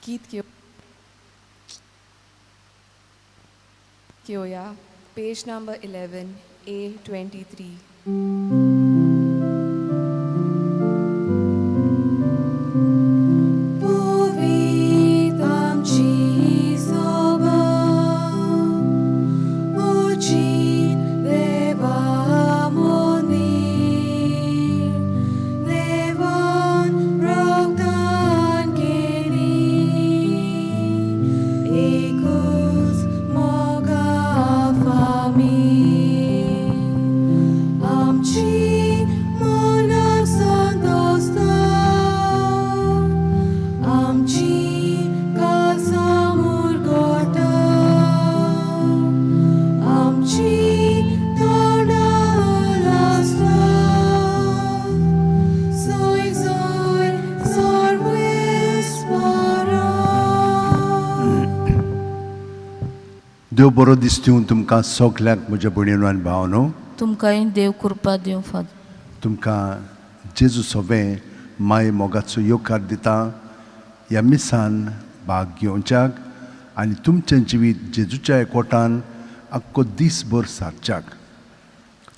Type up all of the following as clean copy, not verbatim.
गीत घेऊया page number 11 A23. देव बरो दीस दिवं तुमकां सगल्यांक म्हज्या भयणीनो आनी भावनो. तुमकांय देव कृपा दिवं फादर. तुमकां जेजू सोबें माय मोगाचो येवकार दिता ह्या मिसान भाग घेवच्याक आनी तुमचें जिवीत जेजूच्या एकवटान आख्खो दीसभर सारच्याक.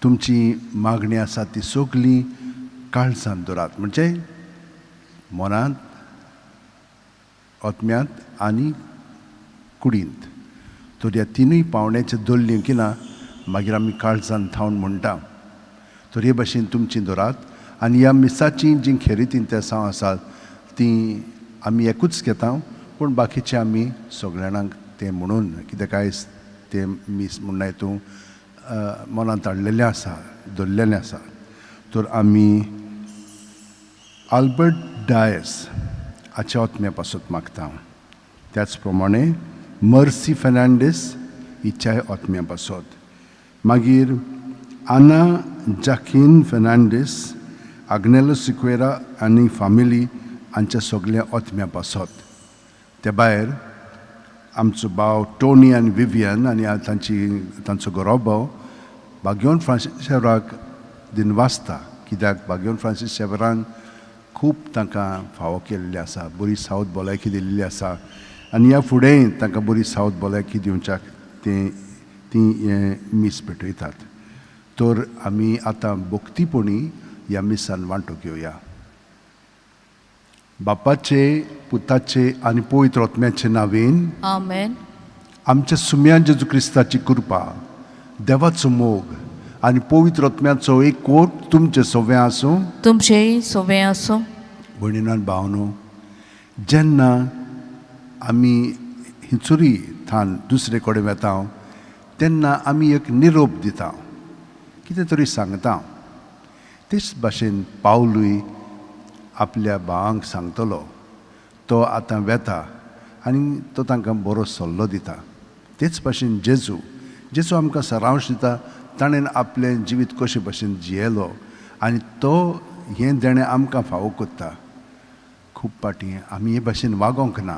तुमची मागणी आसा ती सगली काळजांत दवरात, म्हणजे मनांत, आत्म्यांत आनी कुडींत. तर ह्या तिनूय पावण्याचें दवरलीं की ना मागीर आमी काळजान थावन म्हणटा. तर हे भाशेन तुमची दवरात आनी ह्या मिसाची जी खेरीतीन ते सांव आसात ती आमी एकूच घेता, पूण बाकीचे आमी सगळ्या जाणांक ते म्हणून कित्याक आयज ते मीस म्हणून हितून मनांत हाडलेलें आसा, दवरलेलें आसा. तर आमी आल्बर्ट डायस हाच्या आत्म्या पासून मागता. त्याच प्रमाणे मर्सी फेर्नांडीस हिच्याय आत्म्या पासून, मागीर आना जाकीन फेर्नांडीस, आग्नेलो सिक्वेरा आनी फामिली हांच्या सगळ्या आत्म्या पासून. ते भायर आमचो भाव टोनी आनी विवियन आनी तांचो घरो भाव बागयोन फ्रांसीस शेवराक दिनवासता, कित्याक बागयोन फ्रांसीस शेवरान खूब तांकां फावो केल्ली आसा, बरी सावथ भलायकी दिल्ली आसा आनी ह्या फुडें तांकां बरी सावथ भलायकी दिवच्याक ती मीस पेटयतात. तर आमी आतां भोक्तीपणी ह्या मिसान वांटो घेवया. बापाचे, पुताचे आनी पवित्र आत्म्याचे नांवेन आमेन. आमच्या सुम्या जेजू क्रिस्ताची कृपा, देवाचो मोग आनी पवित्र आत्म्याचो एकवट तुमचे सगळें आसूं. तुमचेय सगळें आसूं. भयणीनो आनी भावनो, जेन्ना आमी हिंचुरी थान दुसरे कडेन वेता तेन्ना आमी एक निरोप दिता, कितें तरी सांगता. तेच भाशेन पावलूय आपल्या भावांक सांगतलो. तो आतां वेता आनी तो तांकां बरो सल्लो दिता. तेच भाशेन जेजू आमकां सारांश दिता. ताणें आपलें जिवीत कशे भाशेन जियेलो आनी तो हें देणें आमकां फावो करता. खूब पाटी आमी हे भाशेन वागोंक ना,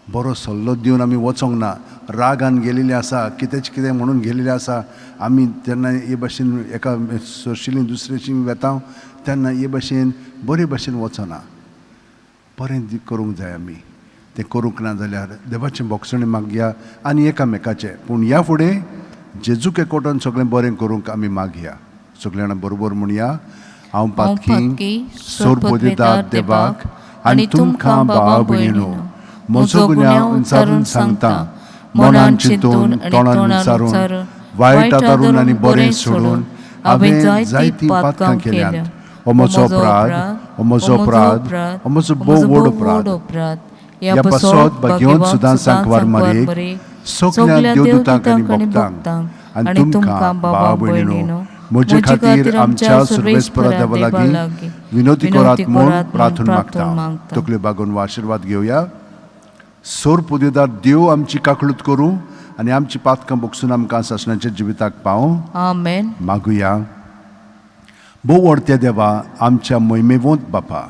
बरो सल्लो दिवन आमी वचोंक ना, रागान गेलेले आसा, कितें म्हणून गेलेले आसा. आमी जेन्ना हे भाशेन एका सोशिलीं दुसरेची वेता तेन्ना हे भाशेन बरे भाशेन वचना. बरें करूंक जाय आमी. तें करूंक ना जाल्यार देवाचें भोगसणें मागया आनी एकामेकाचें. पूण ह्या फुडें जेजूक एकवटान सगळें बरें करूंक आमी मागया. सगळ्या जाणां बरोबर म्हणया. हांव पातकी सोरपोदेदार देवाक आनी तुमकां भावा भयणीनो म्हजो गुन्यांव विचारून सांगता. मनान चिंतून तोंडान विचारून वायट आदारून आनी बरें सोडून हांवें जायतीं पातकां केल्यांत. हो म्हजो अपराध, हो म्हजो अपराध, हो म्हजो भोव व्हड अपराध. ह्या पासत भाग्यवंत सुदां सांकवार मारयेक सगल्या देवदूतांक आनी भक्तांक आनी तुमकां भावा भयणीनो म्हजे खातीर आमच्या सर्वेस्परा देवा लागीं विनोदी करात म्हूण प्रार्थना मागता. तकल्यो बागोवन आशिर्वाद घेवया. सोर पुदेदार देव आमची काकळूत करूं आनी आमची पातकां भोगसून आमकां सासणाच्या जिविताक पावूं. आमेन. मागुया. भोव व्हडत्या देवा, आमच्या मोहिमेवंत बापा,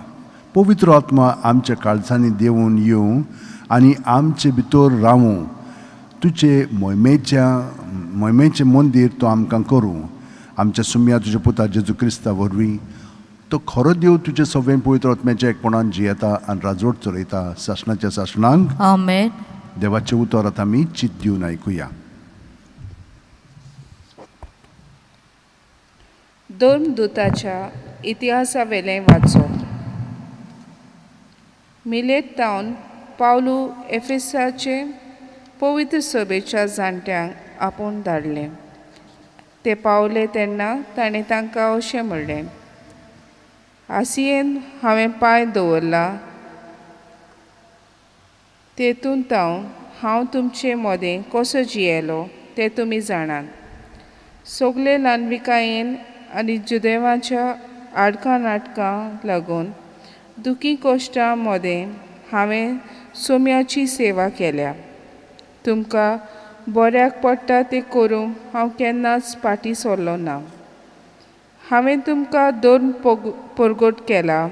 पवित्र आत्मा आमच्या काळजांनी देवून येवं आनी आमचे भितर रावूं. तुजे मोहिमेचें मंदीर तो आमकां करूं. आमच्या सुम्या तुज्या पुता जेजू क्रिस्ता वरवीं तो खरो देव तुजे सवें पवित्र आत्म्याच्या एकपणान जियेता आनी राजवट चलयता शासनाच्या शासनांक आमेन. देवाचे उतर आतां आमी चित दिवन आयकुया. धर्मदूताच्या इतिहासावेलें वाचप. मिलेत तावन पावलू एफेसाचे पवित्र सभेच्या जाणट्यांक आपूण धाडलें. ते पावले तेन्ना ताणें तांकां अशें म्हणलें, आसियेन हांवें पांय दवरला तेतूंत हांव तुमचे मदें कसो जियेलो तें तुमी जाणात. सगले ल्हानविकायेन आनी जुदेवाच्या आडकां नाटकां लागून दुखी कश्टां मदें हांवें सोम्याची सेवा केल्या. तुमकां बऱ्याक पडटा तें करूंक हांव केन्नाच फाटीं सरलो ना. हांवें तुमकां धर्म परगट केला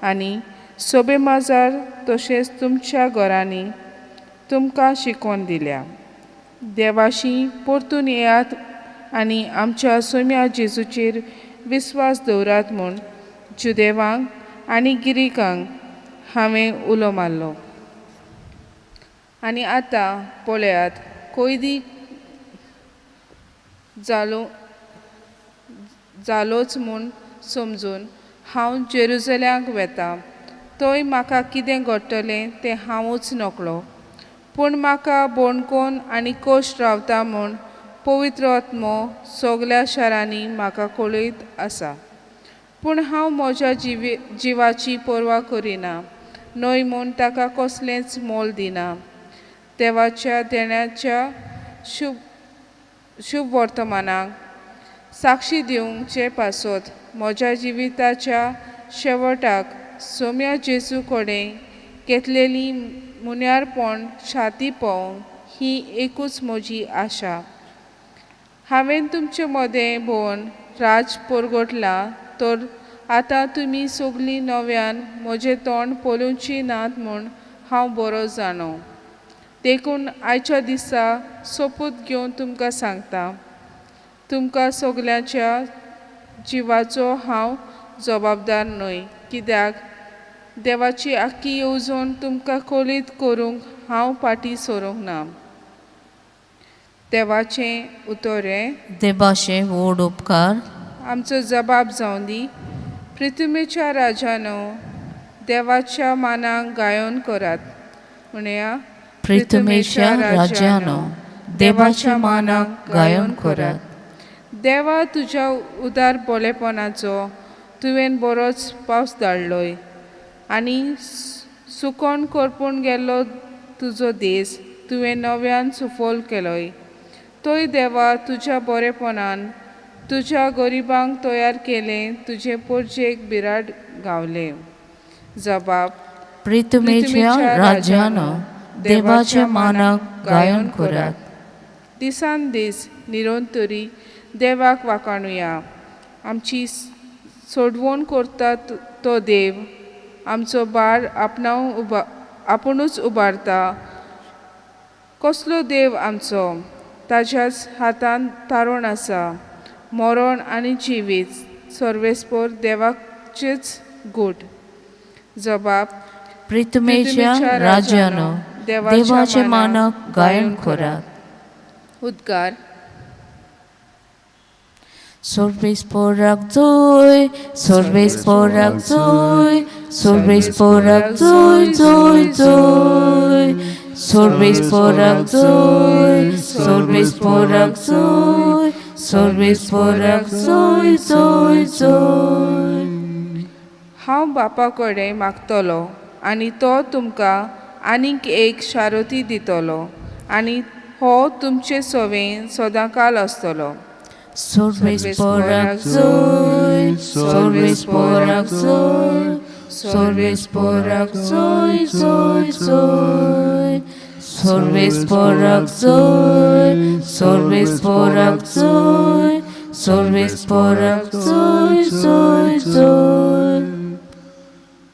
आनी सोबे माजार तशेंच तुमच्या घरांनी तुमकां शिकवण दिल्या. देवाशी परतून येयात आनी आमच्या सोम्या जेजूचेर विस्वास दवरात म्हूण जुदेवांक आनी गिरिकांक हांवें उलो मारलो. आनी आतां पळयात, कैदी जालोच म्हूण समजून हांव जेरुसलेमाक वेतां. थंय म्हाका कितें घडटलें तें हांवूच नकळो. पूण म्हाका बोणकोन आनी कश्ट रावता म्हूण पवित्र आत्मो सगल्या शारांनी म्हाका कळयत आसा. पूण हांव म्हज्या जिवाची पर्वा करिना, न्हय म्हूण ताका कसलेंच मोल दिना. देवाच्या देण्याच्या शुभ वर्तमानाक साक्षी दिवचे पासत म्हज्या जिविताच्या शेवटाक सोम्या जेजू कडेन घेतलेली मुन्यारपण छाती पळोवंक ही एकूच म्हजी आशा. हांवें तुमचे मदें भोवन राज परगटला, तर आतां तुमी सगलीं नव्यान म्हजें तोंड पळोवची नात म्हूण हांव बरो जाणो. देखून आयच्या दिसा सोपूत घेवन तुमकां सांगता, तुमकां सगल्याच्या जिवाचो हांव जबाबदार न्हय, कित्याक देवाची आख्खी येवजण तुमकां कळीत करूंक हांव फाटीं सरूंक ना. देवाचें उतर हें, देवाचे व्हड उपकार. आमचो जबाब जावन दी. पृथ्वीच्या राजानो, देवाच्या मानाक गायन करात. म्हणया, पृथ्वीच्या राजानो, देवाच्या मानाक गायन करात. देवा, तुज्या उदार भोळेपणाचो तुवें बरोच पावस धाडलोय आनी सुकोन करपून गेल्लो तुजो देस तुवें नव्यान सुफोल केलोय. तोय देवा, तुज्या बरेपणान तुज्या गरिबांक तयार केलें, तुजे परजेक बिराड गावलें. जबाब. पृथ्वीच्या राजानो, देवाच्या मानाक गायन करात. दिसान दीस निरंतरी देवाक वाखाणुया. आमची सोडवण करता तो देव, आमचो बाळ आपुणूच उबारता. कसलो देव आमचो, ताच्याच हातांत तारण आसा. मरण आनी जिवीत सर्वेस्पर देवाचेच गूट. जबाब. पृथ्वीच्या राजानो, देवाचे मानाक गायन करात. उद्गार. सर्वेस्पराक जय, सर्वेस्पराक जय, सर्वेस्पराक जय जय जय. सर्वेस्पराक जय, सर्वेस्पराक जय, सर्वेस्पराक जय जय जय. हांव बापा कडेन मागतलो आनी तो तुमकां आनीक एक शारोती दितलो आनी हो तुमचे सवेन सदांकाल आसतलो. सर्वेस्पराक जय, सर्वेस्पराक जय, सर्वेस्पराक जय जय जय. सर्वेस्पराक जय, सर्वेस्पराक जय, सर्वेस्पराक जय जय जय.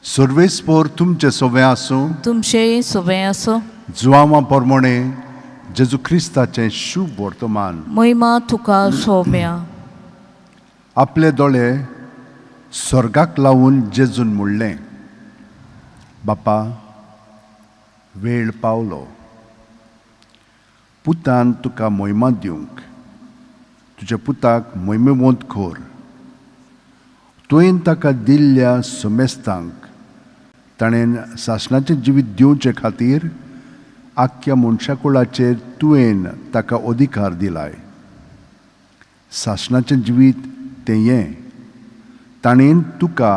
सर्वेस्पोर तुमचे सोबे आसूं. तुमचेय सोबे आसूं. जुआमा पोरमोणे जेजू क्रिस्ताचें शुभ वर्तमान महिमा तुका सोम्या. आपले दोळे स्वर्गाक लावून जेजून म्हणलें, बापा, वेळ पावलो. पुतान तुका मोहिमा दिवंक. तुज्या पुताक मोहिमेवंत कर. तुवें ताका दिल्ल्या सुमेस्तांक ताणें सासणाचें जिवीत दिवचे खातीर आख्ख्या मनशाकुळाचेर तुवें ताका अधिकार दिलाय. सासणाचें जिवीत तें हें, ताणें तुका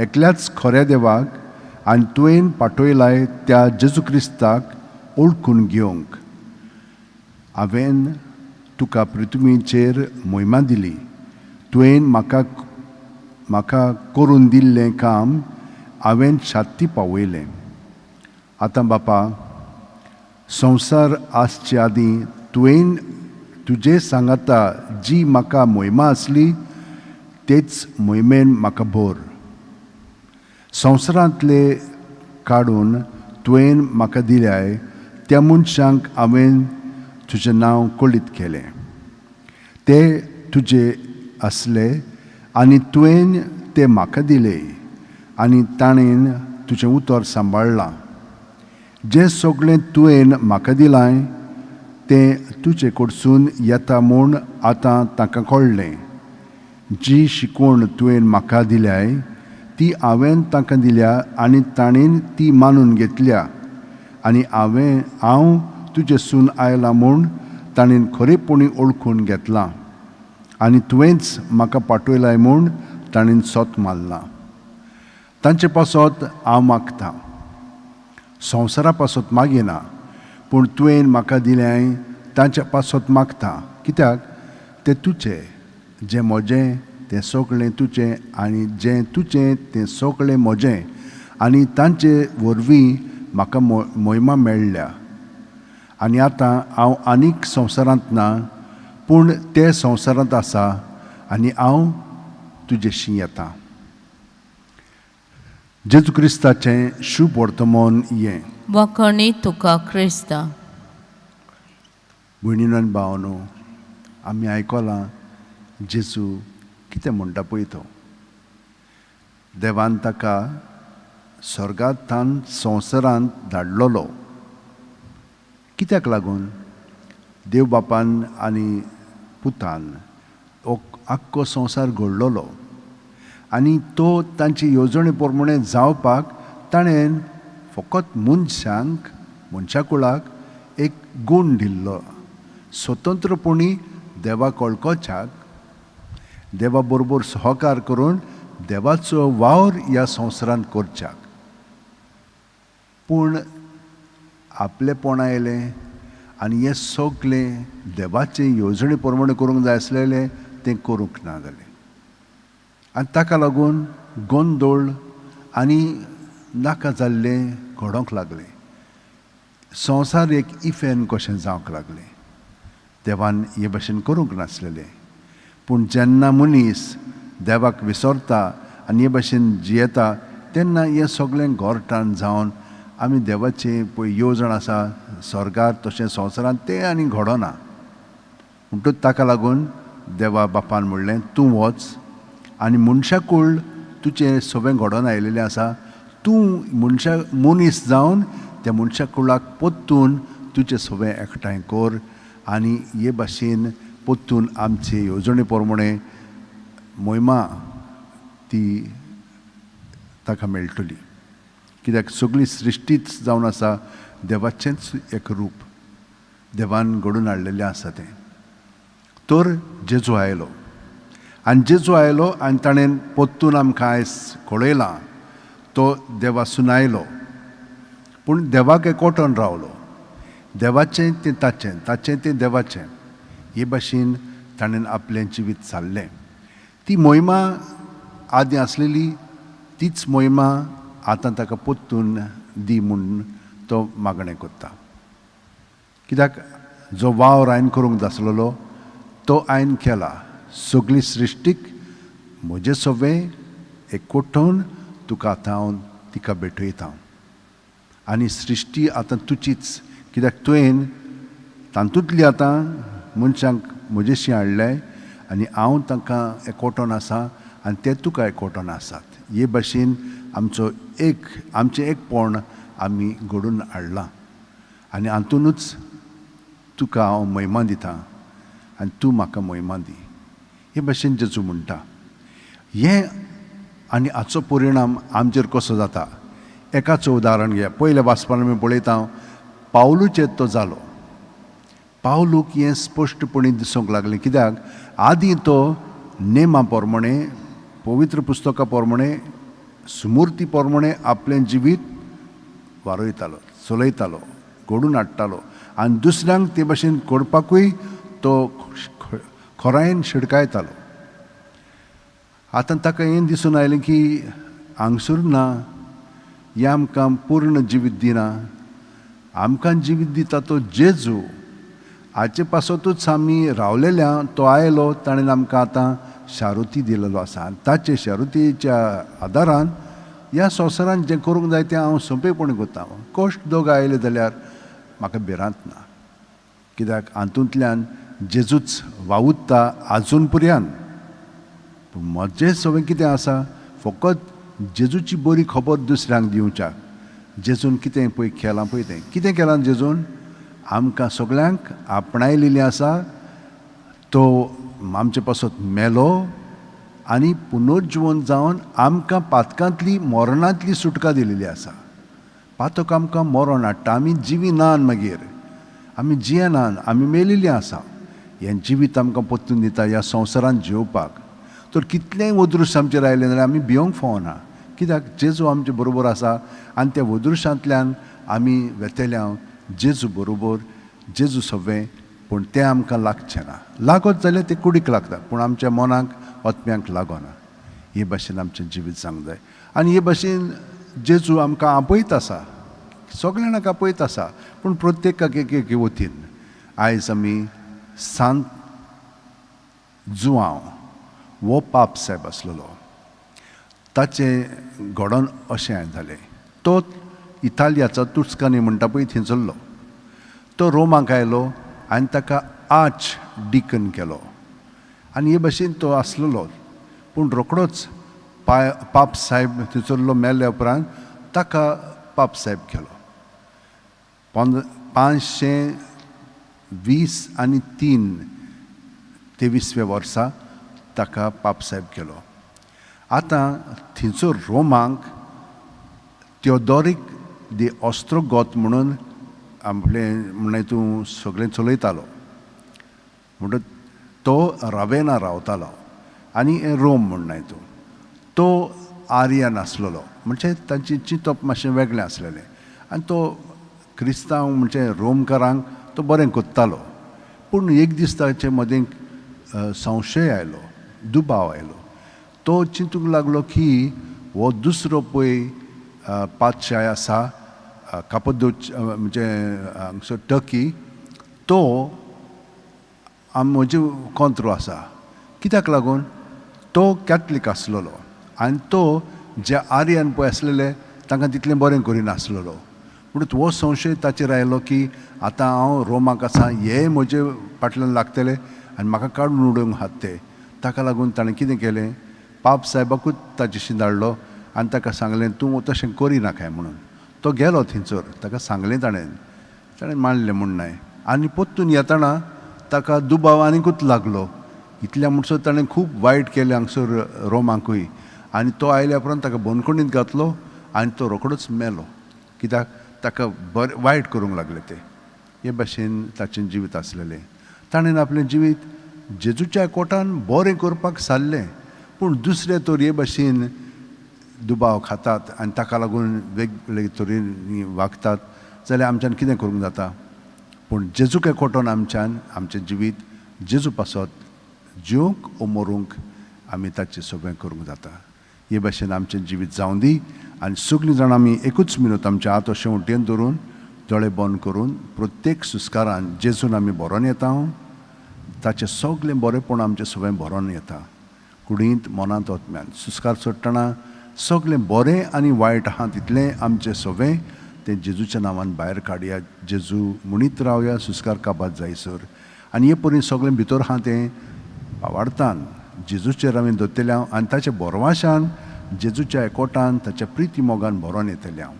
एकल्याच खऱ्या देवाक आनी तुवें पाठयलाय त्या जेजू क्रिस्ताक ओळखून घेवंक. हांवें तुका पृथ्वीचेर मोहिमा दिली. तुवें म्हाका करून दिल्लें काम हांवें शात्ती पावयलें. आतां बापा, संवसार आसचे आदीं तुवें तुजे सांगाता जी म्हाका मोहिमा आसली तेच मोहिमेन म्हाका भर. संवसारांतले काडून तुवें म्हाका दिल्याय त्या मनशांक हांवें तुजें नांव कळीत केलें. ते तुजे आसले आनी तुवें ते म्हाका दिले आनी ताणें तुजें उतर सांबाळलां. जें सगळें तुवें म्हाका दिलां तें तुजे कडसून येता म्हूण आतां तांकां कळ्ळें. जी शिकवण तुवें म्हाका दिल्याय ती हांवें तांकां दिल्या आनी ताणें ती मानून घेतल्या आनी हांव तुजे सून आयलां म्हूण ताणें खरेपणी ओळखून घेतलां आनी तुवेंच म्हाका पाठयलाय म्हूण ताणें सोत मारलां. तांचे पासत हांव मागतां. संवसारा पासत मागिना, पूण तुवें म्हाका दिल्याय तांच्या पासत मागतां. कित्याक तें तुजें. जें म्हजें तें सगळें तुजें आनी जें तुजें तें सगळें म्हजें आनी तांचे वरवीं म्हाका मोहिमा मेळ्ळ्या. आनी आतां हांव आनीक संवसारांत ना, पूण ते संवसारांत आसा आनी हांव तुजेशी येतां. जेजू क्रिस्ताचें शुभ वर्तमान हें. वखणी तुका क्रिस्ता. भयणीनो आनी भावांनो, आमी आयकलां जेजू कितें म्हणटा पळय तो. देवान ताका स्वर्गांतल्यान संवसारांत धाडलोलो. कित्याक लागून? देव बापान आनी पुतान आख्खो संवसार घडलोलो आनी तो तांची येवजणे प्रमाणे जावपाक ताणें फकत मनशाकुळाक एक गूण दिल्लो. स्वतंत्रपणी देवाक वळखोवच्याक, देवा बरोबर सहकार करून देवाचो वावर ह्या संवसारांत करच्याक. पूण आपलेपण आयलें आनी हें सगळें देवाचे येवजणे प्रमाणे करूंक जाय आसलेलें तें करूंक ना जालें. आनी ताका लागून गोंदळ आनी नाका जाल्लें घडोंक लागलें. संवसार एक इफेन कशें जावंक लागलें. देवान हे भाशेन करूंक नासलेलें. पूण जेन्ना मनीस देवाक विसरता आनी हे भाशेन जियेता तेन्ना हें सगळें गोरटान जावन आमी देवाचें पळय येवजण आसा स्वर्गार तशें संवसारांत तें आनी घडोना. म्हणटूच ताका लागून देवा बापान म्हणलें, तूं वच आनी मनशाकूळ तुजें सगळें घडोवन आयिल्लें आसा. तूं मनीस जावन त्या मनशाकुळाक पोत्तून तुजें सगळें एकठांय कर आनी हे भाशेन पोत्तून आमचे येवजणे प्रमाणे मोहिमा ती ताका मेळटली. कित्याक सगळी सृश्टीच जावन आसा देवाचेंच एक रूप. देवान घडोवन हाडलेलें आसा तें. तर जेजू आयलो आनी ताणें पोत्तून आमकां आयज कळयलां तो देवासून आयलो. पूण देवाक एकवटोन रावलो. देवाचें तें ताचें, ताचें तें देवाचें. हे भाशेन ताणें आपलें जिवीत चाललें. ती मोहिमा आदीं आसलेली तीच मोहिमा आतां ताका पोत्तून दी म्हूण तो मागणें करता. कित्याक जो वावर हांवें करूंक जाय आसलेलो तो हांवें केला. सगळी सृश्टीक म्हजें सगळें एकवटून तुका आतां हांव तिका भेटयतां. आनी सृश्टी आतां तुजीच. कित्याक तुवें तातूंतली आतां मनशांक म्हजेशी हाडल्याय आनी हांव तांकां एकवटोन आसा आनी ते तुका एकवटून आसात. हे भाशेन आमचें एकपण आमी घडून हाडलां आनी हातूनच तुका हांव महिमा दितां आनी तूं म्हाका महिमा दी. हे भाशेन जेजू म्हणटा. हें आनी हाचो परिणाम आमचेर कसो जाता एकाचें उदाहरण घेया. पयल्या वाचपान आमी पळयता पावलूचेर तो जालो. पावलूक हें स्पश्टपणी दिसूंक लागलें. कित्याक आदीं तो नेमा प्रमाणे पवित्र पुस्तका प्रमाणे सुमूर्ती प्रमाणे आपलें जिवीत वारयतालो, चलयतालो, घडून हाडटालो आनी दुसऱ्यांक ते भाशेन घडपाकूय तो खोरायेन शिडकायतालो. आतां ताका हें दिसून आयलें की हांगसर ना, हें आमकां पूर्ण जिवीत दिना. आमकां जिवीत दिता तो जेजू. हाचे पासतूच आमी रावलेल्या तो आयलो, ताणें आमकां आतां शारुती दिलेलो आसा आनी ताचे शारुतीच्या आदारान ह्या संवसारान जें करूंक जाय तें हांव सोंपेपणी करतां. कश्ट दोग आयले जाल्यार म्हाका भिरांत ना, कित्याक हातूंतल्यान जेजूच वावुरता आजून पर्यंत. पूण म्हजें सगळें कितें आसा, फकत जेजूची बरी खबर दुसऱ्यांक दिवच्याक. जेजून कितें पळय केलां पळय तें कितें केलां जेजून आमकां सगळ्यांक आपणायलेलीं आसा. तो आमचे पासत मेलो आनी पुनर्जीवन जावन आमकां पातकांतली मरणांतली सुटका दिलेली आसा. पातक आमकां मरण हाडटा. आमी जिविनान मागीर आमी जियेनान, आमी मेलिल्लीं आसा. हें जिवीत आमकां परतून दिता ह्या संवसारांत जिवपाक. तर कितलेंय वदृश्य आमचेर आयलें जाल्यार आमी भिवंक फावना, कित्याक जेजू आमचे बरोबर आसा आनी त्या वदृश्यांतल्यान आमी वेतेल्या जेजू बरोबर. जेजू सवें, पूण तें आमकां लागचें ना. लागत जाल्यार तें कुडीक लागता, पूण आमच्या मनाक आत्म्यांक लागना. हे भाशेन आमचें जिवीत जावंक जाय. आनी हे भाशेन जेजू आमकां आपयत आसा, सगळ्या जाणांक आपयत आसा, पूण प्रत्येकाक एक वतीन. आयज आमी सांत जुआंव हो पाप साहेब आसलेलो. ताचें घडोवन अशें जालें. तो इतालियाचो तुस्कानी म्हणटा पळय थंयसरलो. तो रोमाक आयलो आनी ताका आर्च डिकन केलो आनी हे भाशेन तो आसलेलो. पूण रोखडोच पाप साहेब थंयसरलो मेल्ल्या उपरांत ताका पाप साहेब केलो. 523 वर्सा ताका पाप साहेब केलो. आतां थंयसर रोमांक थियोडोरीक दी ऑस्ट्रोगॉथ म्हणून आपलें म्हणून तूं सगळें चलयतालो. म्हणटच तो रावेना रावतालो आनी रोम म्हणून तूं तो आर्यन आसलेलो. म्हणजे तांची चिंतप मातशें वेगळें आसलेलें आनी तो क्रिस्तांव म्हणजे रोमकारांक तो बरें कोत्तालो. पूण एक दीस ताचे मदें संशय आयलो, दुबाव आयलो. तो चिंतूंक लागलो की हो दुसरो पळय पातशाय आसा कापदोच म्हणजे हांगसर टर्की, तो म्हजे कोंत्रो आसा. कित्याक लागून तो कॅथलीक आसलेलो आनी तो जे आर्यन पळय आसलेले तांकां तितलें बरें करिनासलेलो. म्हणून हो संशय ताचेर आयलो की आतां हांव रोमाक आसा, हे म्हजे फाटल्यान लागतले आनी म्हाका काडून उडोवंक हात ते. ताका लागून ताणें कितें केलें, पाप साहेबाकूच ताचेशी धाडलो आनी ताका सांगलें तूं तशें करिनाकाय म्हणून. तो गेलो थंयसर, ताका सांगलें ताणें मानलें म्हणून. आनी परतून येताना ताका दुबाव आनीकूच लागलो. इतल्या म्हणसर ताणें खूब वायट केलें हांगसर रोमाकूय. आनी तो आयल्या उपरांत ताका बंदखणींत घातलो आनी तो रोखडोच मेलो. कित्याक ताका बरें वायट करूंक लागलें ते. हे भाशेन ताचें जिवीत आसलेलें. ताणें आपलें जिवीत जेजूच्या कोटान बरें करपाक सारलें, पूण दुसरे तर हे भाशेन दुबाव खातात आनी ताका लागून वेगवेगळे तरेनी वागतात जाल्यार आमच्यान कितें करूंक जाता. पूण जेजूके कोटोन आमचें जिवीत जेजू पासत जिवंक ओ मरूंक आमी ताचें सगळें करूंक जाता. हे भाशेन आमचें जिवीत जावं दी. आनी सगळीं जाणां आमी एकूच मिनूत आमचे हात अशें वटेन दवरून दोळे बंद करून प्रत्येक सुस्कारान जेजून आमी भरोन येता. ताचें सगळें बरेंपण आमचें सगळें भरोन येता. कुडींत मनांत आत्म्यान सुस्कार सोडटना सगळें बरें आनी वायट आहा तितलें आमचें सगळें तें जेजूच्या नांवान भायर काडया. जेजू म्हणीत रावया सुस्कार काबात जायसर. आनी हे परी सगळें भितर आहा तें वाडटान जेजूचेर आमी दवरतले हांव आनी ताच्या बोरवाशान जेजूच्या एकवटान ताच्या प्रिती मोगान बरोवन येतले हांव.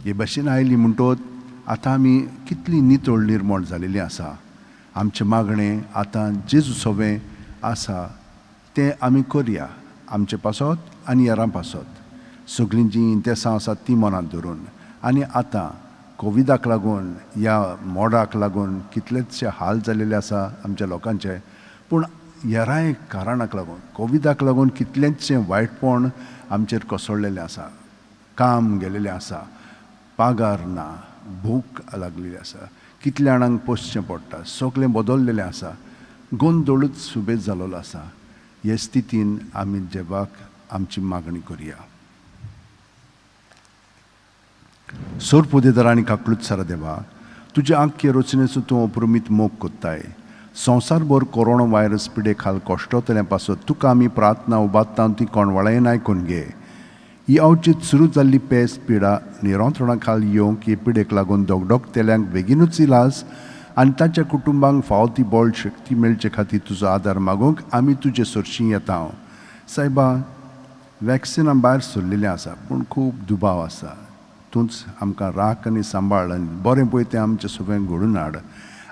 हे भाशेन आयली म्हणटोच आतां आमी कितली नितळ निर्मळ जालेली आसा. आमचें मागणें आतां जेजू सोबें आसा तें आमी करया आमचे पासत आनी हेरां पासत. सगळीं जीं इंतेसां आसात तीं मनांत धरून. आनी आतां कोविडाक लागून ह्या मोडाक लागून कितलेशे हाल जालेले आसा आमच्या लोकांचे. पूण हेरांय कारणाक लागून कोविडाक लागून कितलेंचशें वायटपण आमचेर कोसळलेलें आसा. काम गेलेलें आसा, पागार ना, भूक लागलेली आसा, कितल्या जाणांक पोसचें पडटा, सगळें बदललेलें आसा, गोंदळूच सुबेज जालोलो आसा. हे स्थितीन आमी देवाक आमची मागणी करया. सोर पोदेदार आनी काकलूच सारा देवा, तुजे आख्खे रचनेचो तूं अप्रुमीत मोग कोत्ताय. संवसारभर कोरोना व्हायरस पिडे खाल कोश्टतले पासत तुका आमी प्रार्थना उबात्ता ती कोणवळायेन आयकून घे. ही अवचीत सुरू जाल्ली पेस्त पिडा निरोंतरणा खाल येवंक हे पिडेक लागून दोगदोगतेल्यांक बेगीनूच इलाज आनी ताच्या कुटुंबांक फावो ती बळ शक्ती मेळचे खातीर तुजो आदार मागूंक आमी तुजे सरशीं येता. सायबा, वॅक्सिनां भायर सरलेलीं आसा पूण खूब दुबाव आसा. तूंच आमकां राख आनी सांबाळ आनी बरें पळय तें आमचे सगळें घडून हाड.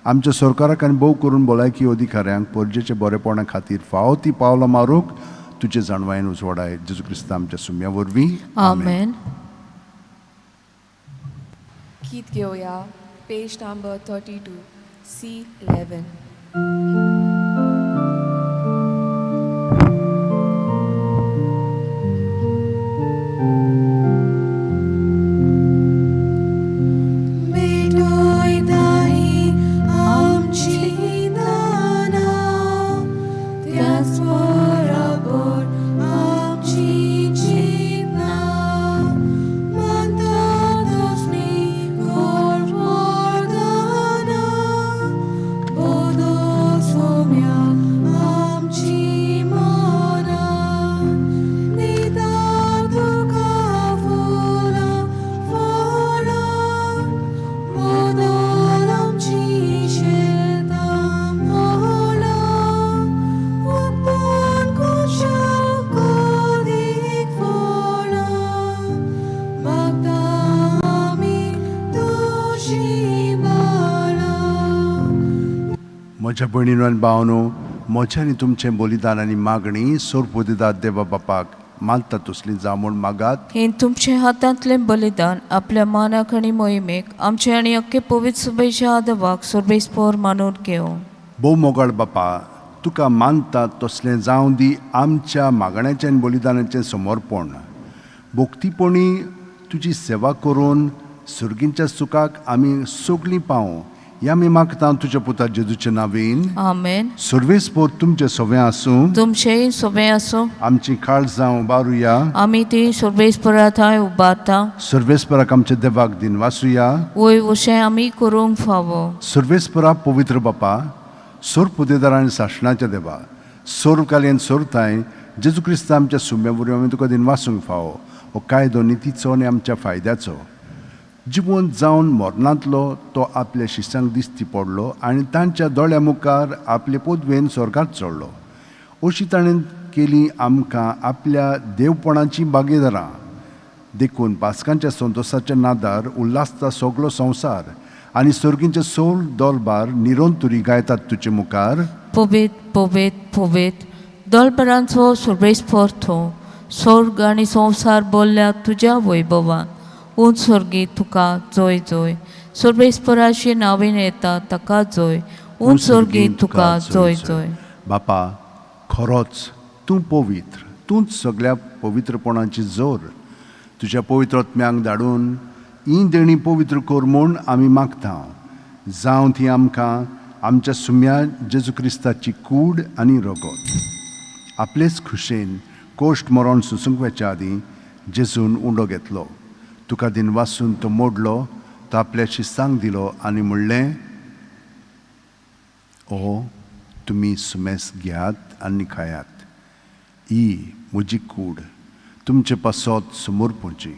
आमच्या सरकाराक आनी भोव करून भलायकी अधिकाऱ्यांक परजेचे बरेपणा खातीर फावो ती पावलां मारूंक तुजे जाणवायेन उजवाडाय. जेजू क्रिस्त आमच्या सुम्या वरवीं. आमेन. गीत घेवया पेज नंबर 32 C11. म्हज्या भयणीनो आनी भावनो, म्हजें आनी तुमचें बलिदान आनी मागणी सोर पोदेदार देवा बापाक मानता तसली जावं म्हूण मागात. हे तुमचे हातांतलें बलिदान आपल्या मानाक आनी मोहिमेक आमचे आनी अख्खे पवित्र सुबेच्या आदवाक सुरबेस्पोर मानून घेवं. भोव मोगाळ बापा, तुका मानता तसलें जावं दी आमच्या मागण्याचें आनी बलिदानाचें समर्पण. भोक्तीपणी तुजी सेवा करून सुर्गींच्या सुखाक आमी सगळीं पावूं ह्या आमी मागता तुज्या पुता जेजूच्या नांवेन. आमेन. सुरवेस्पोर तुमचें सवें आसूं. तुमचेय सोबे आसूं. आमची काळजां उबारुया. आमी ती सुरबेस्पोरा थंय उबारता. सुरवेस्पराक आमच्या देवाक दिन वासुया. वय अशें आमी करूंक फावो. सुरवेस्परा पवित्र बापा, सोर पोदेदार आनी सासणाच्या देवा, सोर कालेन सोरताय जेजू क्रिस्त आमच्या सुम्या वरवीं आमी तुका दिन वासूंक फावो. हो कायदो नितीचो आनी आमच्या फायद्याचो. जिवंत जावन मरणांतलो तो आपल्या शिश्यांक दिश्टी पडलो आनी तांच्या दोळ्या मुखार आपले पोदवेन स्वर्गांत चडलो. अशी ताणें केली आमकां आपल्या देवपणाची बागेदारां देखून पास्कांच्या संतोशाच्या नादार उल्हासता सगळो संवसार आनी सर्गींचे सोल दरबार निरोंतुरी गायतात तुजे मुखार. पोवेत पोवेत पोवेत दलबरांचो सुरबेस्पोर थो स्वर्ग आनी संवसार बोल्ल्या तुज्या वैभवान. उंच स्वर्गी तुका जय जय. सुरबेस्पोराची नांवें येता ताका जय. उंच स्वर्गी तुका जय जय. बापा, खरोच तूं पवित्र, तूंच सगळ्या पवित्रपणाची जोर. तुज्या पवित्र आत्म्यांक धाडून ही देणी पवित्र कर म्हूण आमी मागता. जावं ती आमकां आमच्या सुम्या जेजू क्रिस्ताची कूड आनी रगत. आपलेच खुशेन कोश्ट मरण सुसूंक वच्या आदीं जेजून उंडो घेतलो. तुका दिन वासून तो मोडलो, तो आपल्या शिस्तांक दिलो आनी म्हणलें, ओ तुमी सुमेस घेयात आनी खायात. ही म्हजी कूड, तुमचे पासत समर्पणची.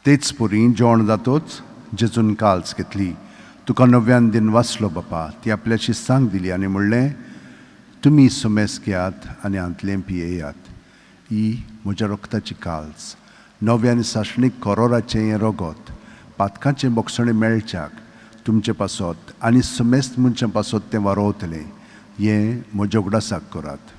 तेच पुरी जेवण जातोच जेजून काल्स घेतली. तुका नव्यान दिन वाचलो बापा. ती आपल्याची सांग दिली आनी म्हणलें, तुमी सुमेस घेयात आनी हांतलें पियेयात. ही म्हज्या रोगताची काल्स. नव्यान साशणीक करोराचें हें रगत पातकांचें बोगसणें मेळच्याक तुमचे पासत आनी सुमेस्त मनशां पासत तें वारोवतलें. हें म्हज्या उगडासाक करात.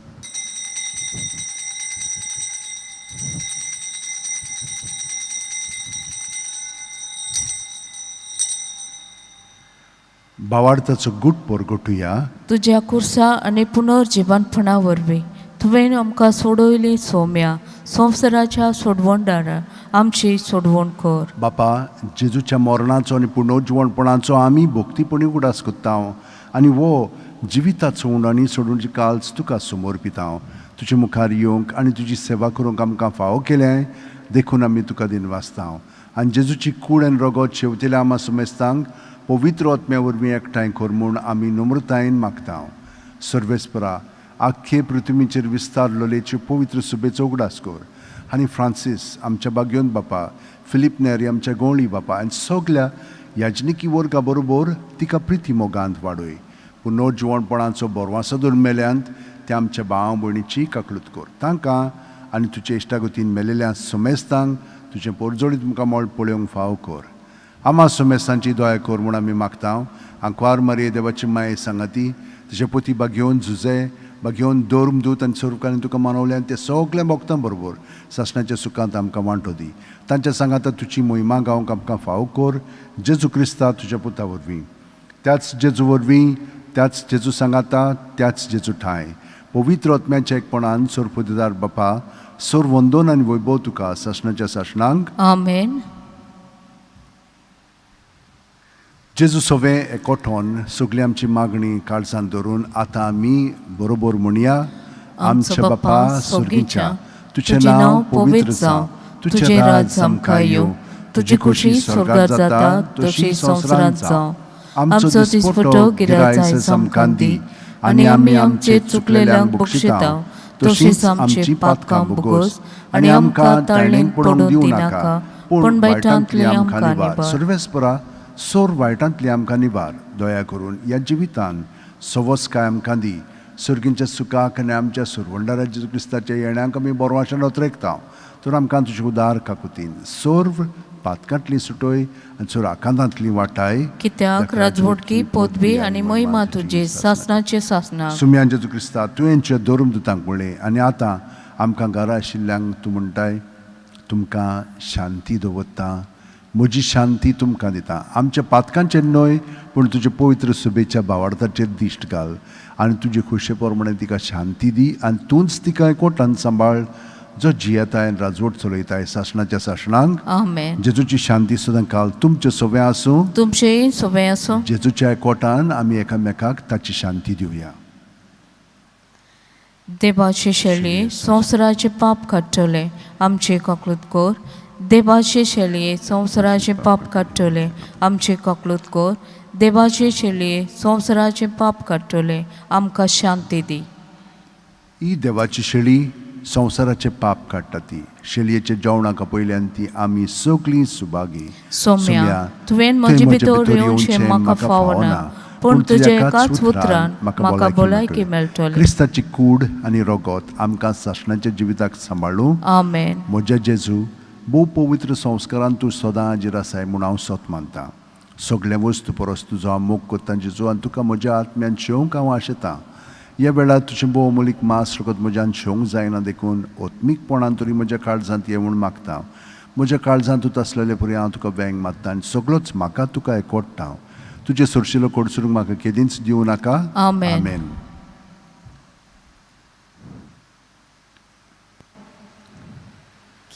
भावार्थाचो गूट पोरगोटुया. तुज्या कुर्सा आनी पुनर्जिवनपणा वरवीं तुवें आमकां सोडयली सौम्या. संवसाराच्या सोडवणदारा आमची सोडवण कर. बापा, जेजूच्या मरणाचो आनी पुनर्जिवणपणाचो आमी भोक्तीपणी उगडास कोत्तांव आनी वो जिविताचो उंड आनी सोडूंची काल्स तुका समोर पितांव. तुजे मुखार येवंक आनी तुजी सेवा करूंक आमकां फावो केलें देखून आमी तुका दिन वाचतांव. आनी जेजूची कूड आनी रगत शेवतेल्या आमा सुमेस्तांक पवित्र आत्म्या वरवीं एकठांय कर म्हूण आमी नम्रतायेन मागतांव. सर्वेस्परा, आख्खे पृथ्वीचेर विस्तारलोलेच्यो पवित्र सुबेचो उगडास कर. आनी फ्रांसीस आमच्या बागयोन बापा, फिलीप नेरी आमच्या गोंवळी बापा आनी सगल्या याजनिकी वर्गा बरोबर तिका प्रिती मोगांत वाडय. पुनर्जिवणपणाचो बोरवासो मेल्यांत त्या आमच्या भाव भयणीची काकलूत कर. तांकां आनी तुजे इश्टागतीन मेलेल्या सुमेस्तांक तुजें पोरजोळी तुमकां मोळ पळोवंक फाव कर. आमा सुमेस्तांची दोया कर म्हूण आमी मागतांव. आंकवार मारये देवाची माये सांगाती तुजे पोती बागयोन झुजे बागयोन दोरमदूत आनी स्वरुपांनी तुका मानवल्यान ते सगल्या भक्तां बरोबर सासणाच्या सुखांत आमकां वांटो दी. तांच्या सांगाता तुजी मोहिमा गावंक आमकां फाव कर. जेजू क्रिस्ता तुज्या पुता वरवीं, त्याच जेजू वरवीं, त्याच जेजू सांगाता, त्याच जेजू ठाय पवित्र आत्म्याच्या एकपणान सोरपुदेदार बापा, सोर वंदन आनी वैभव तुका सासणाच्या सासणांक. आमेन. जेजू सवे एकवटोन सगळी आमची मागणी काळजांत धरून आतां आमी बरोबर म्हणया. आमच्या बापा सुर्गीच्या, तुजें नांव पवित्र जावं, तुजें राज आमकां येवं, तुजी खुशी स्वर्गांत जाता तशी संवसारांत जावं. आमचो दिसपटो गिराय जायज आमकां दी आनी आमी आमचे चुकलेल्यांक बक्षितांव तशींच आमची पातकां बोगोस आनी आमकां ताळणेंत पडूंक दिवं नाका पूण वायटांतली आमकां निवार. सर्वेस्परा, सोर वायटांतली आमकां निवार. दया करून ह्या जिवितान सवस काय आमकां दी. सर्गींच्या सुखाक आनी आमच्या सुरवंडारा जेजू क्रिस्ताच्या येण्याक आमी बोरवाशान उतरेकतांव. तर आमकां तुजें उदार काकुतीन सोर्व पातकांतली सुटोय आनी सोर आकांतांतली वाटाय. कित्याक राजवटकी पदवी आनी महिमा तुजी सासणाचे सासणाक. सुम्यान जेजू क्रिस्ता तुवेंच्या दोरम दुतांक म्हणलें आनी आतां आमकां घरा आशिल्ल्यांक तूं म्हणटाय, तुमकां शांती दवरता, म्हजी शांती तुमकां दिता. आमच्या पातकांचेर न्हय पूण तुजे पवित्र सुबेच्या भावार्थाचेर दिश्ट घाल आनी तुजे खुशे प्रमाणे तिका शांती दी आनी तूंच तिका एकवटान सांबाळ जो जियेताय आनी राजवट चलयताय सासणाच्या सासणांक. आमेन. जेजूची शांती सदां काल तुमचे सोबे आसूं. तुमचेय सोबे आसूं. जेजूच्या एकवटान आमी एकामेकाक ताची शांती दिवया. देवाचे शेळये संवसाराचे पाप काडटले आमचे काकलूत कर. देवाचे शेळये संवसाराचे पाप काडटले आमचे काकलूत कर. देवाचे शेळये संवसाराचे पाप काडटले आमकां शांती दी. ही देवाची शेळी संवसाराचे पाप काडटा ती. शेळयेच्या जेवणाक पयल्यान ती आमी सगळीं सुभागी. सौम्या, तुवें म्हजे भितर येवचें म्हाका फावना पूण तुजे एकाच उतरान म्हाका भलायकी मेळटली. क्रिस्ताची कूड आनी रगत आमकां सासणाच्या जिविताक सांबाळूं. आमेन. म्हज्या जेजू, भोव पवित्र संस्कारान तूं सदां हाजीर आसाय म्हूण हांव सोत मानतां. सगळ्या वस्तू परस तुजो हांव मोग करता जेजू आनी तुका म्हज्या आत्म्यान शेवंक हांव आशेतां. ह्या वेळार तुजें भोव अमोलीक मास रगत म्हज्यान शेवंक जायना देखून ओत्मीकपणान तरी म्हज्या काळजांत ये म्हूण मागतां. म्हज्या काळजांत तूं आसलेले परी हांव तुका वेंग मागतां आनी सगळोच म्हाका तुका एकवटां. तुजे सुरशिलो कोडसरूंक म्हाका केदींच दिवं नाका. आमेन. आमेन.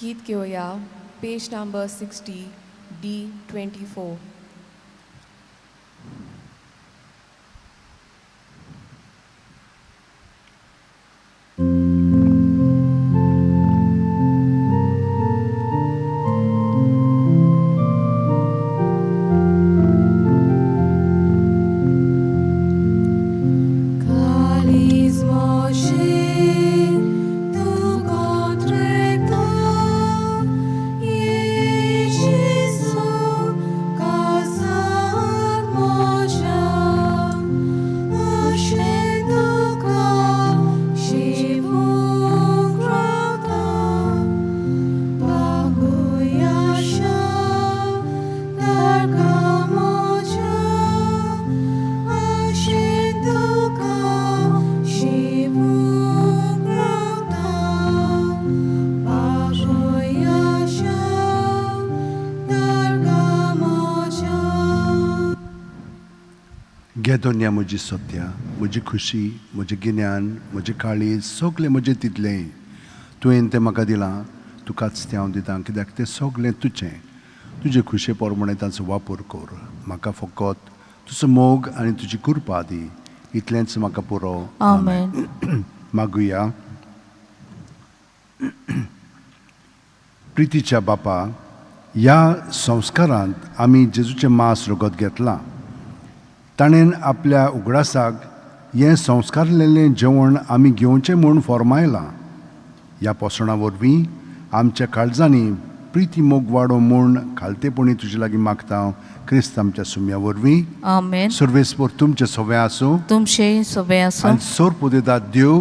गीत घेवया पेज नंबर 60 D24. Jésus. घे दोन्या म्हजी सत्या म्हजी खुशी म्हजें गिन्यान म्हजें काळीज सगलें म्हजें तितलें तुवें तें म्हाका दिलां तुकाच तें हांव दितां कित्याक तें सगलें तुजें तुजे खुशे प्रमाणें ताचो वापर कर म्हाका फकत तुजो मोग आनी तुजी कृपा दी इतलेंच म्हाका पुरो आमेन. मागुया. प्रितीच्या बापा ह्या संस्कारांत आमी जेजूचें मांस रगत घेतलां ताणें आपल्या उगडासाक हें संस्कारलेलें जेवण आमी घेवचें म्हूण फॉर्मायलां ह्या पोसणा वरवीं आमच्या काळजांनी प्रिती मोग वाडो म्हूण खालतेपणी तुजे लागीं मागता क्रिस्त आमच्या सुम्या वरवीं. आमेन. सर्वेस्पर तुमचें सवें आसूं तुमचें सगळें आसूं. आनी सोर पोदेतात देव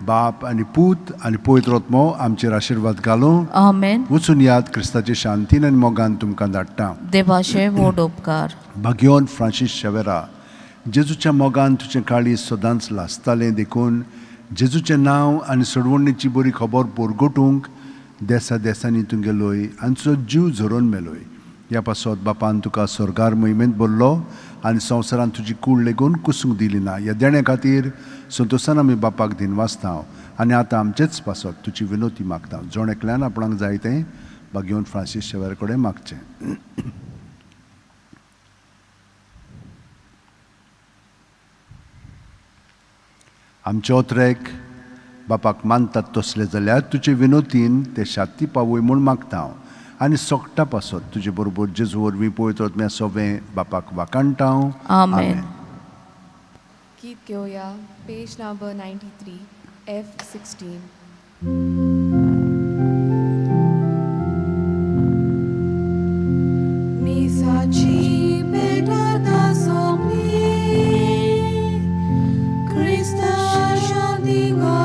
बाप आनी पूत आनी पवित्र आत्मो आमचेर आशिर्वाद घालूं. आमेन. वचून याद क्रिस्ताचे शांतीन आनी मोगान तुमकां धाडटा. देवाचे व्हड उपकार. भाग्यवान फ्रांसीस शेवेरा जेजूच्या मोगान तुजें काळीज सदांच लासतालें देखून जेजूचें नांव आनी सोडवणेची बरी खबर परगटूंक देसा देसांनी तूं गेलोय आनी तुजो जीव झरोवन मेलोय ह्या पासत बापान तुका स्वर्गार मोहिमेंत भरलो आनी संवसारांत तुजी कूड लेगून कुसूंक दिली ना ह्या देण्या खातीर संतोशान आमी बापाक दिनवासता आनी आतां आमचेच पासत तुजी विनोती मागता जोण एकल्यान आपणाक जाय तें भाग्यवान फ्रांसीस शेवेरा कडेन मागचें. आमचे ओत्रेक बापाक मानतात तसले जाल्यार तुजे विनोतीन ते शांती पावय म्हूण मागता आनी सोगटा पासत तुजे बरोबर जेजू वरवीं पवित्र आत्म्या सवें बापाक वाकाणटा. आमेन. गीत घेवया page number 93 F16. Misaci pedada somni Krista shadiga